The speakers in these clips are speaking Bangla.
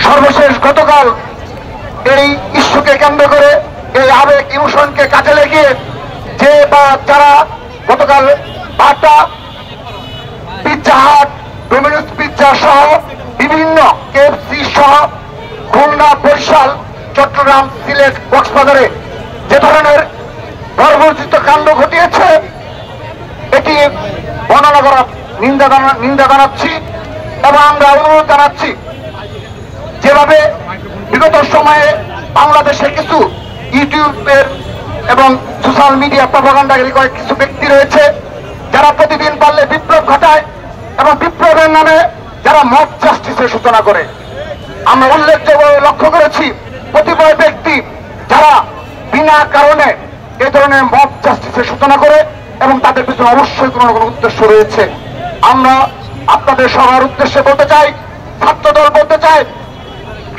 সর্বশেষ গতকাল এই ইস্যুকে কেন্দ্র করে এই আবেগ ইমোশনকে কাজে লাগিয়ে যে বা যারা গতকাল বাটা, পিৎজা হাট, ডোমিনোস পিৎজা সহ বিভিন্ন কেএফসি সহ খুলনা, বরিশাল, চট্টগ্রাম, সিলেট, কক্সবাজারে যে ধরনের বর্বরচিত কাণ্ড ঘটিয়েছে এটি বর্ণনা করা নিন্দা জানাচ্ছি এবং আমরা অনুরোধ জানাচ্ছি যেভাবে বিগত সময়ে বাংলাদেশে কিছু ইউটিউবের এবং সোশ্যাল মিডিয়া প্রপাগান্ডাকারী কয়েক কিছু ব্যক্তি রয়েছে যারা প্রতিদিন পারলে বিপ্লব ঘটায় এবং বিপ্লবের নামে যারা মব জাস্টিসের সূচনা করে। আমরা উল্লেখযোগ্য লক্ষ্য করেছি কতিপয় ব্যক্তি যারা বিনা কারণে এই ধরনের মব জাস্টিসের সূচনা করে এবং তাদের পিছনে অবশ্যই কোনো না কোনো উদ্দেশ্য রয়েছে। আমরা আপনাদের সবার উদ্দেশ্যে বলতে চাই, ছাত্রদল বলতে চাই,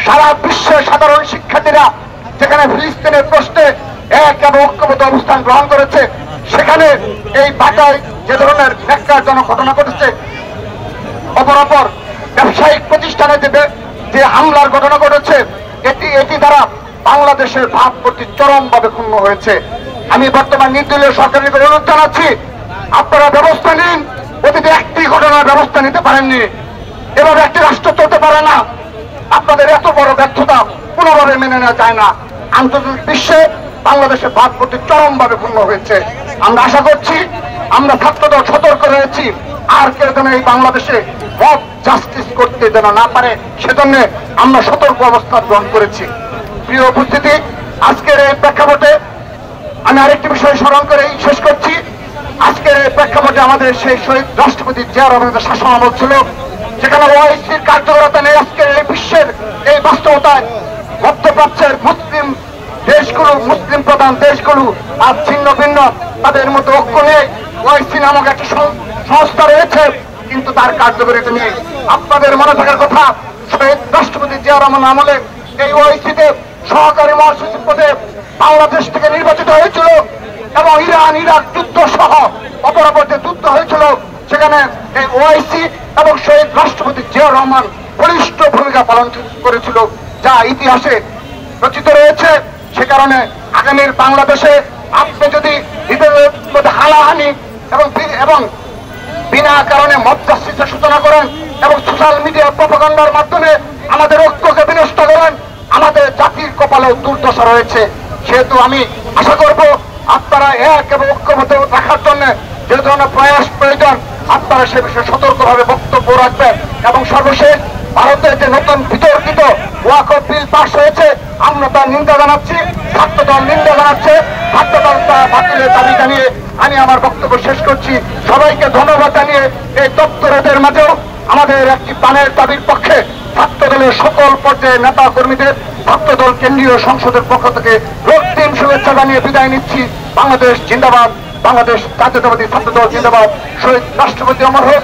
সারা বিশ্বের সাধারণ শিক্ষার্থীরা যেখানে ফিলিস্তিনের প্রশ্নে এক এবং ঐক্যবদ্ধ অবস্থান গ্রহণ করেছে সেখানে এই বাটায় যে ধরনের ন্যাক্কারজনক ঘটনা ঘটেছে, অপরাপর ব্যবসায়িক প্রতিষ্ঠানে যে হামলার ঘটনা ঘটেছে এটি দ্বারা বাংলাদেশের ভাবমূর্তি চরমভাবে ক্ষুণ্ণ হয়েছে। আমি বর্তমান নির্দলীয় সরকারের অনুরোধ জানাচ্ছি, আপনারা ব্যবস্থা নিন। অতীতে একটি ঘটনার ব্যবস্থা নিতে পারেননি, এভাবে একটি রাষ্ট্র চলতে পারে না। আপনাদের এত বড় ব্যর্থতা কোনোভাবে মেনে নেওয়া যায় না। আন্তর্জাতিক বিশ্বে বাংলাদেশের ভাবমূর্তি চরমভাবে ক্ষুণ্ণ হয়েছে। আমরা আশা করছি, আমরা ছাত্রদল সতর্ক রয়েছি, আর কেউ যেন এই বাংলাদেশে মব জাস্টিস করতে যেন না পারে সেজন্য আমরা সতর্ক অবস্থান গ্রহণ করেছি। প্রিয় উপস্থিতি, আজকের এই প্রেক্ষাপটে আমি আরেকটি বিষয় স্মরণ করে শেষ করছি। আজকের এই প্রেক্ষাপটে আমাদের সেই শহীদ রাষ্ট্রপতি জিয়া রহমানের শাসন আমল ছিল, যেখানে ওআইসির কার্যকরতা নেই। আজকের এই বিশ্বের এই বাস্তবতায় মধ্যপ্রাচ্যের মুসলিম দেশগুলো, মুসলিম প্রধান দেশগুলো আজ ছিন্ন ভিন্ন, তাদের মধ্যে ঐক্য নেই। ওআইসি নামক একটা সংস্থা রয়েছে কিন্তু তার কার্যকারিতা নেই। আপনাদের মনে থাকার কথা, শহীদ রাষ্ট্রপতি জিয়া রহমান আমলে এই ওআইসিতে সহকারী মহাসচিব পদে বাংলাদেশ থেকে নির্বাচিত হয়েছিল এবং ইরান ইরাক যুদ্ধ সহ অপরাপর যে যুদ্ধ হয়েছিল সেখানে এই ওআইসি এবং শহীদ রাষ্ট্রপতি জিয়া রহমান বলিষ্ঠ ভূমিকা পালন করেছিল, যা ইতিহাসে রচিত রয়েছে। সে কারণে আগামীর বাংলাদেশে আপনি যদি নিজেদের মধ্যে হানাহানি এবং বিনা কারণে মব জাস্টিসের সূচনা করেন এবং সোশ্যাল মিডিয়া প্রপাগান্ডার মাধ্যমে আমাদের ঐক্যকে বিনষ্ট করেন, আমাদের জাতির কপালেও দুর্দশা রয়েছে। সেহেতু আমি আশা করব আপনারা এক এবং ঐক্যবদ্ধ রাখার জন্য যে ধরনের প্রয়াস প্রয়োজন আপনারা সে বিষয়ে সতর্কভাবে বক্তব্য রাখবেন। এবং সর্বশেষ ভারতের যে নতুন বিতর্কিত ওয়াকফ বিল পাস হয়েছে আমরা তার নিন্দা জানাচ্ছি, ছাত্রদল নিন্দা জানাচ্ছে। ছাত্রদল বাতিলের দাবি জানিয়ে আমি আমার বক্তব্য শেষ করছি। সবাইকে ধন্যবাদ জানিয়ে এই তৎপরদের মাঝেও আমাদের একটি প্রাণের দাবির পক্ষে ছাত্রদলের সকল পর্যায়ের নেতা কর্মীদের ছাত্রদল কেন্দ্রীয় সংসদের পক্ষ থেকে রক্তিম শুভেচ্ছা জানিয়ে বিদায় নিচ্ছি। বাংলাদেশ জিন্দাবাদ, বাংলাদেশ জাতীয়তাবাদী ছাত্রদল জিন্দাবাদ। শহীদ রাষ্ট্রপতি অমর হোক,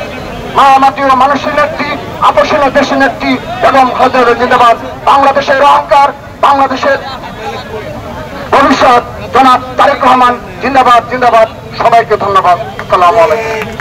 মা মাটি ও মানুষের নেত্রী, আপসীন দেশের নেত্রী এবং খালেদা জিন্দাবাদ। বাংলাদেশের অহংকার, বাংলাদেশের ভবিষ্যৎ জনাব তারেক রহমান জিন্দাবাদ জিন্দাবাদ। সবাইকে ধন্যবাদ। আসসালামু আলাইকুম।